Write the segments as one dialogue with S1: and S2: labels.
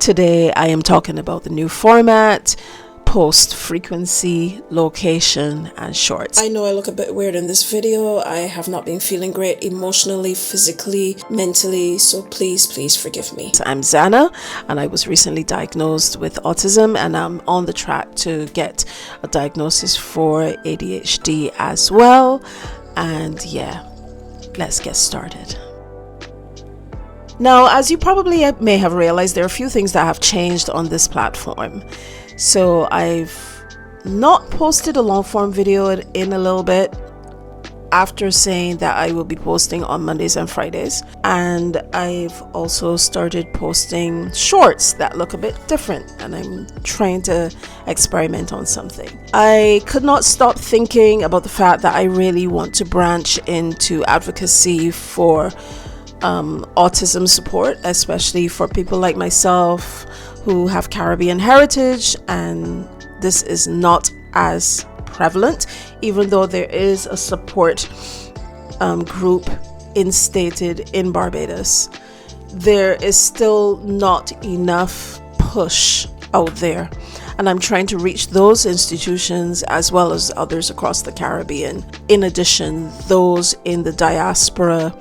S1: Today I am talking about the new format, post frequency, location, and shorts. I know I look a bit weird in this video. I have not been feeling great emotionally, physically, mentally, so please forgive me. I'm Xannah, and I was recently diagnosed with autism, and I'm on the track to get a diagnosis for ADHD as well. And yeah, let's get started. Now, as you probably may have realized, there are a few things that have changed on this platform. So I've not posted a long form video in a little bit after saying that I will be posting on Mondays and Fridays. And I've also started posting shorts that look a bit different, and I'm trying to experiment on something. I could not stop thinking about the fact that I really want to branch into advocacy for autism support, especially for people like myself who have Caribbean heritage, and this is not as prevalent, even though there is a support group instated in Barbados. There is still not enough push out there, and I'm trying to reach those institutions as well as others across the Caribbean. In addition, those in the diaspora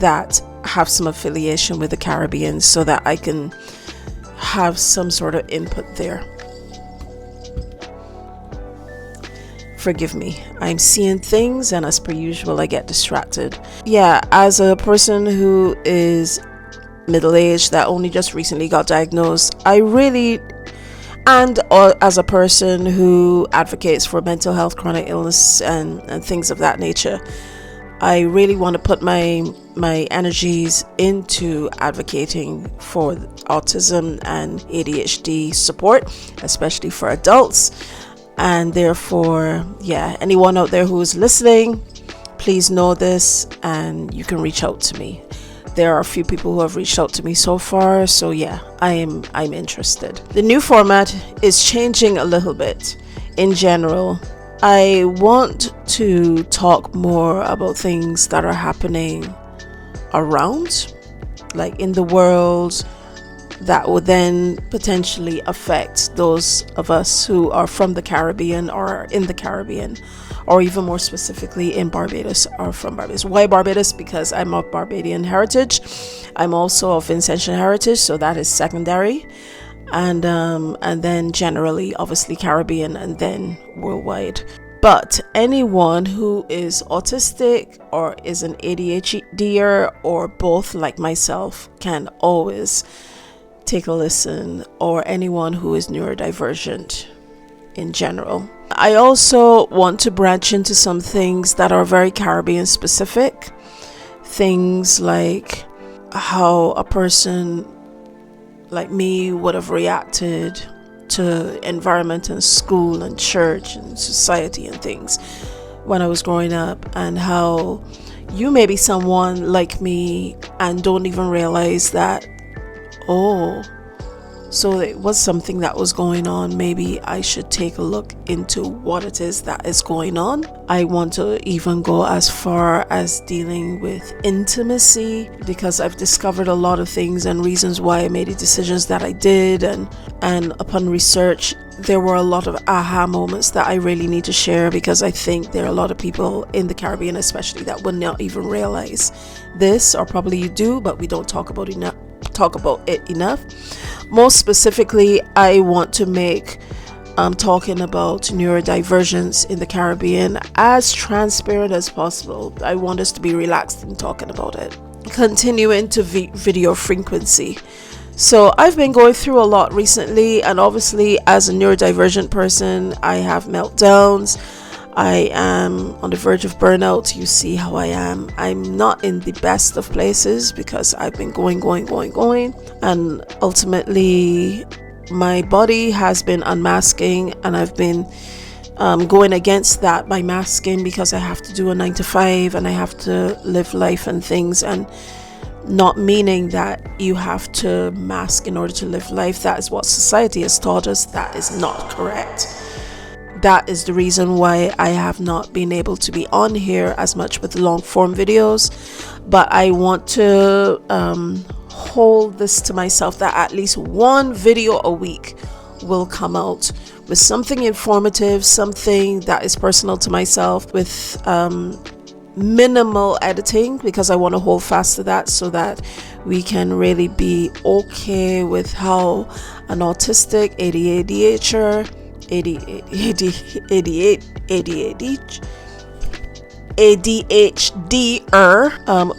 S1: that have some affiliation with the Caribbean, so that I can have some sort of input there. Forgive me, I'm seeing things, and as per usual I get distracted. Yeah, as a person who is middle-aged that only just recently got diagnosed, as a person who advocates for mental health, chronic illness, and things of that nature, I really want to put my energies into advocating for autism and ADHD support, especially for adults. And therefore, yeah, anyone out there who is listening, please know this, and you can reach out to me. There are a few people who have reached out to me so far, so yeah, I'm interested. The new format is changing a little bit. In general, I want to talk more about things that are happening around, like in the world, that would then potentially affect those of us who are from the Caribbean or in the Caribbean, or even more specifically in Barbados or from Barbados. Why Barbados? Because I'm of Barbadian heritage. I'm also of Vincentian heritage, so that is secondary. And then generally, obviously Caribbean, and then worldwide. But anyone who is autistic or is an ADHDer or both like myself can always take a listen, or anyone who is neurodivergent in general. I also want to branch into some things that are very Caribbean specific. Things like how a person like me would have reacted to environment and school and church and society and things when I was growing up, and how you may be someone like me and don't even realize that, so it was something that was going on. Maybe I should take a look into what it is that is going on. I want to even go as far as dealing with intimacy, because I've discovered a lot of things and reasons why I made the decisions that I did, and upon research there were a lot of aha moments that I really need to share, because I think there are a lot of people in the Caribbean especially that would not even realize this, or probably you do, but we don't talk about it enough. Most specifically, I want to make talking about neurodivergence in the Caribbean as transparent as possible. I want us to be relaxed in talking about it. Continuing to video frequency. So I've been going through a lot recently, and obviously as a neurodivergent person, I have meltdowns. I am on the verge of burnout. You see how I am. I'm not in the best of places because I've been going. And ultimately, my body has been unmasking, and I've been going against that by masking, because I have to do a 9 to 5 and I have to live life and things, and not meaning that you have to mask in order to live life. That is what society has taught us. That is not correct. That is the reason why I have not been able to be on here as much with long form videos, but I want to hold this to myself that at least one video a week will come out with something informative, something that is personal to myself, with minimal editing, because I want to hold fast to that so that we can really be okay with how an autistic, ADHD,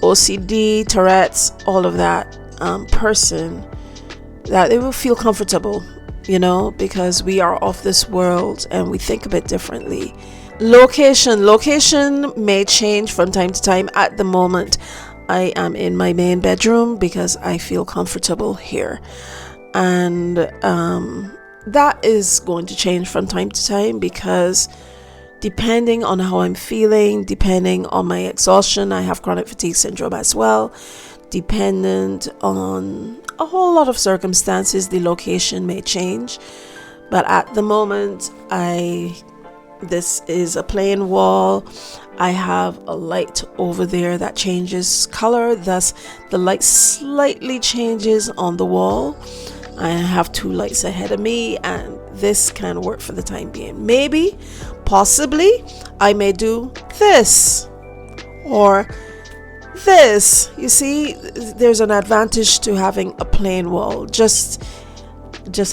S1: OCD, Tourette's, all of that person, that they will feel comfortable, because we are of this world and we think a bit differently. Location may change from time to time. At the moment, I am in my main bedroom because I feel comfortable here, and that is going to change from time to time, because depending on how I'm feeling, depending on my exhaustion, I have chronic fatigue syndrome as well, dependent on a whole lot of circumstances, the location may change. But at the moment, this is a plain wall. I have a light over there that changes color, thus the light slightly changes on the wall. I have 2 lights ahead of me, and this can work for the time being. Maybe, possibly, I may do this or this. You see, there's an advantage to having a plain wall. Just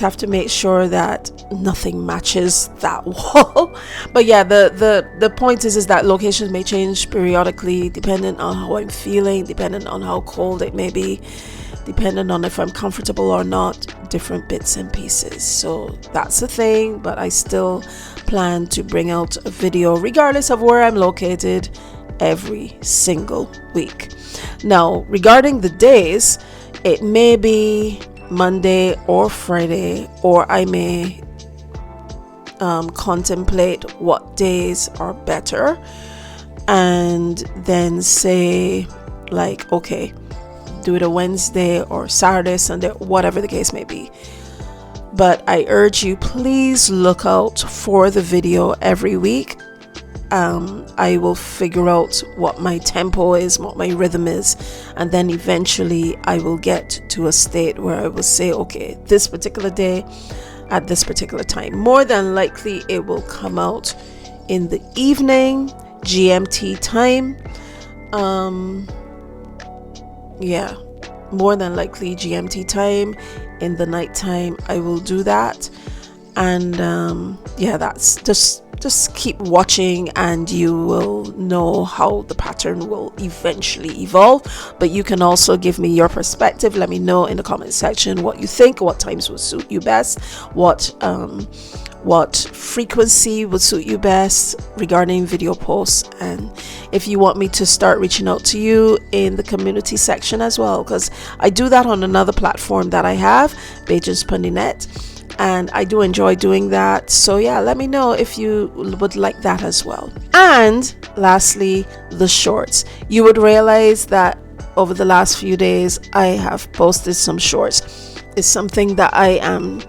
S1: have to make sure that nothing matches that wall. But yeah, the point is that locations may change periodically, depending on how I'm feeling, depending on how cold it may be, depending on if I'm comfortable or not, different bits and pieces. So that's the thing, but I still plan to bring out a video regardless of where I'm located every single week. Now, regarding the days, it may be Monday or Friday, or I may contemplate what days are better and then say, like, okay, do it a Wednesday or Saturday, Sunday, whatever the case may be. But I urge you, please look out for the video every week. I will figure out what my tempo is, what my rhythm is, and then eventually I will get to a state where I will say, okay, this particular day at this particular time. More than likely it will come out in the evening, GMT time. More than likely GMT time. In the nighttime I will do that. And that's just keep watching and you will know how the pattern will eventually evolve. But you can also give me your perspective. Let me know in the comment section what you think, what times will suit you best, what frequency would suit you best regarding video posts, and if you want me to start reaching out to you in the community section as well, because I do that on another platform that I have, Pages.net, and I do enjoy doing that. So yeah, let me know if you would like that as well. And lastly, the shorts. You would realize that over the last few days I have posted some shorts. It's something that I am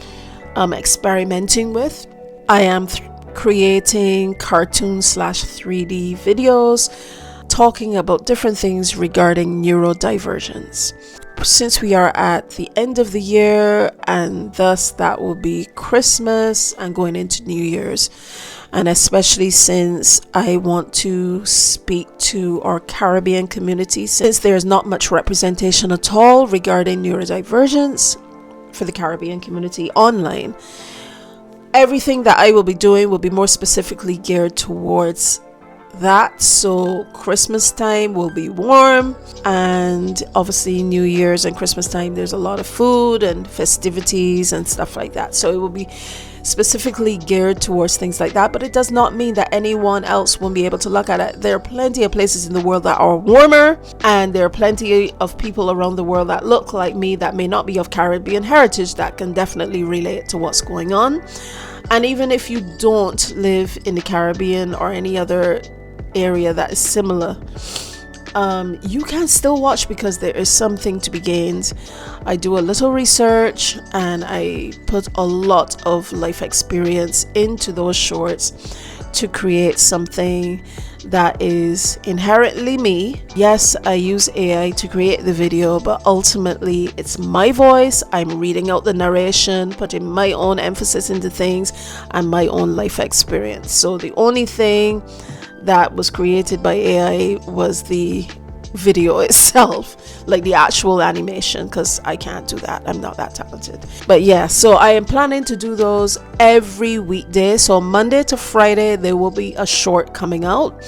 S1: experimenting with. I am creating cartoon/3D videos talking about different things regarding neurodivergence. Since we are at the end of the year, and thus that will be Christmas and going into New Year's, and especially since I want to speak to our Caribbean community, since there's not much representation at all regarding neurodivergence for the Caribbean community online, everything that I will be doing will be more specifically geared towards that. So Christmas time will be warm, and obviously New Year's and Christmas time there's a lot of food and festivities and stuff like that, so it will be specifically geared towards things like that. But it does not mean that anyone else won't be able to look at it. There are plenty of places in the world that are warmer, and there are plenty of people around the world that look like me that may not be of Caribbean heritage that can definitely relate to what's going on. And even if you don't live in the Caribbean or any other area that is similar, you can still watch, because there is something to be gained. I do a little research and I put a lot of life experience into those shorts to create something that is inherently me. Yes, I use AI to create the video, but ultimately it's my voice. I'm reading out the narration, putting my own emphasis into things and my own life experience. So the only thing that was created by AI was the video itself, like the actual animation, because I can't do that. I'm not that talented. But yeah, so I am planning to do those every weekday. So Monday to Friday there will be a short coming out,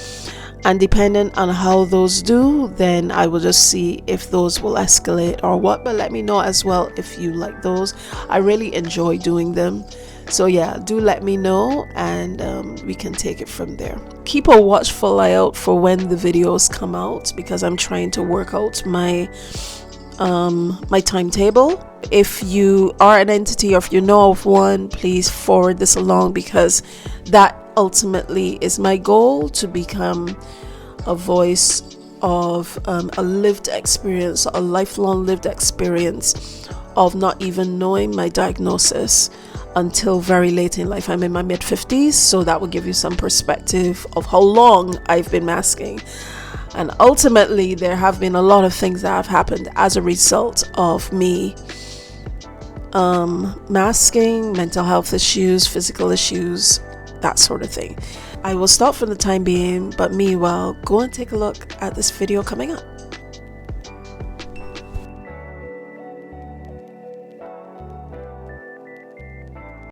S1: and depending on how those do, then I will just see if those will escalate or what. But let me know as well if you like those. I really enjoy doing them. So yeah, do let me know, and we can take it from there. Keep a watchful eye out for when the videos come out, because I'm trying to work out my my timetable. If you are an entity or if you know of one, please forward this along, because that ultimately is my goal, to become a voice of a lived experience, a lifelong lived experience of not even knowing my diagnosis until very late in life. I'm in my mid-50s, so that will give you some perspective of how long I've been masking. And ultimately there have been a lot of things that have happened as a result of me masking: mental health issues, physical issues, that sort of thing. I will stop for the time being, but meanwhile, go and take a look at this video coming up.